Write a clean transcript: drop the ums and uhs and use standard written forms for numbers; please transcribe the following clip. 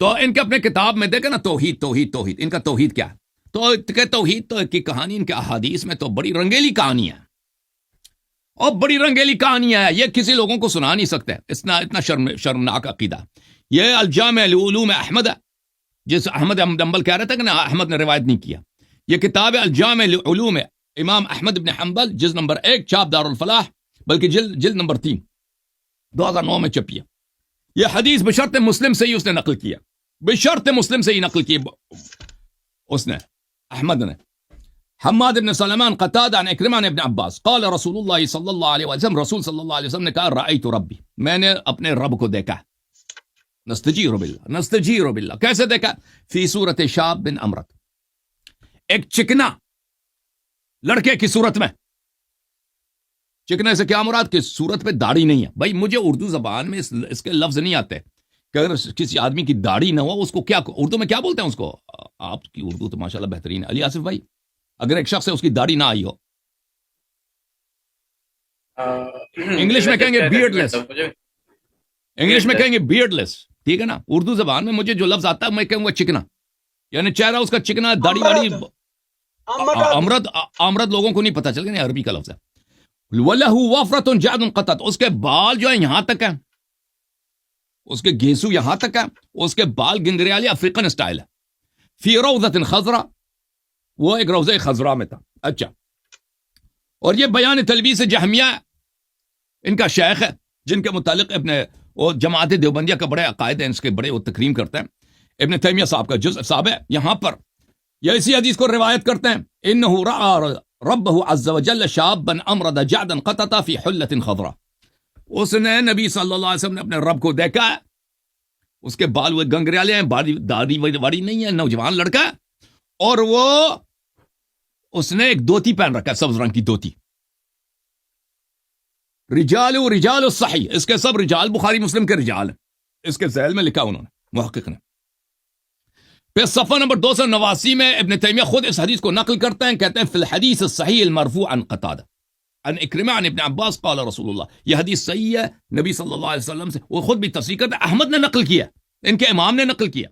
تو ان کے اپنے کتاب میں دیکھیں نا، توحید توحید توحید، ان کا توحید کیا ہے؟ تو توحید تو کی کہانی ان کے احادیث میں تو بڑی رنگیلی کہانی ہے، اور بڑی رنگیلی کہانی ہے، یہ کسی لوگوں کو سنا نہیں سکتے، اتنا شرمناک عقیدہ۔ یہ الجامع العلوم احمد ہے، جس احمد حنبل کہہ رہے تھے کہ نا احمد نے روایت نہیں کیا، یہ کتاب ہے الجامع العلوم امام احمد بن حنبل، جلد نمبر 1، چھاپ دار الفلاح، بلکہ جلد نمبر 3، 2009 میں چھپی ہے۔ یہ حدیث بشرط مسلم سے ہی اس نے نقل کیا، بشرط مسلم سے ہی نقل کی اس نے، احمد نے۔ حماد بن سلمان قتادہ عن اکرمہ عن ابن عباس قال رسول اللہ صلی اللہ علیہ وسلم، رسول صلی اللہ علیہ وسلم نے کہا رأیت ربی، میں نے اپنے رب کو دیکھا، نستجیر باللہ، نستجیر باللہ، کیسے دیکھا؟ فی صورت شاب بن امرت، ایک چکنا لڑکے کی صورت میں۔ چکنے سے کیا مراد؟ کہ صورت پہ داڑھی نہیں ہے۔ بھائی مجھے اردو زبان میں اس کے لفظ نہیں آتے کہ اگر کسی آدمی کی داڑھی نہ ہو اس کو کیا اردو میں کیا بولتے ہیں اس کو؟ آپ کی اردو تو ماشاءاللہ بہترین ہے علی آصف بھائی۔ اگر ایک شخص ہے اس کی داڑھی نہ آئی ہو، انگلش میں کہیں گے بیئرڈ لیس، انگلش میں کہیں گے بیئرڈ لیس، ٹھیک ہے نا؟ اردو زبان میں مجھے جو لفظ آتا ہے میں کہوں گا چکنا، یعنی چہرہ اس کا چکنا، داڑھی واڑی۔ آمرد لوگوں کو نہیں پتا چل گیا، عربی کا لفظ ہے۔ وَلَهُ وَفْرَةٌ جَعْدٌ قَطَتْ، اس کے بال جو ہے یہاں تک ہے، اس کے گھیسو یہاں تک ہے، اس کے بال گنگریالی افریقن اسٹائل ہے۔ فی روضۃ خضراء، وہ ایک روضہ خضراء میں تھا۔ اچھا، اور یہ بیان تلبیس جہمیہ ان کا شیخ ہے، جن کے متعلق ابن وہ جماعت دیوبندیہ کا بڑے عقائد ہیں، اس کے بڑے وہ تکریم کرتے ہیں۔ ابن تیمیہ صاحب کا جزء صاحب ہے، یہاں پر یہ اسی حدیث کو روایت کرتے ہیں، انہ رأى ربہ عز وجل شابا امرد جعدا قطط فی حلۃ خضراء، اس نے نبی صلی اللہ علیہ وسلم نے اپنے رب کو دیکھا ہے، اس کے بال وہ گنگریالے ہیں، داڑھی واڑی نہیں ہے، نوجوان لڑکا ہے، اور وہ اس نے ایک دھوتی پہن رکھا ہے، سبز رنگ کی دھوتی۔ رجال الصحیح، اس کے سب رجال بخاری مسلم کے رجال ہیں، اس کے ذیل میں لکھا انہوں نے، محقق نے۔ پھر صفحہ نمبر 289 میں ابن تیمیہ خود اس حدیث کو نقل کرتے ہیں، کہتے ہیں فی الحدیث الصحیح المرفوع عن قتادہ عن اکرمہ عن ابن عباس قال رسول اللہ، یہ حدیث صحیح ہے نبی صلی اللہ علیہ وسلم سے، وہ خود بھی تصریح کرتے ہیں، احمد نے نقل کیا، ان کے امام نے نقل کیا۔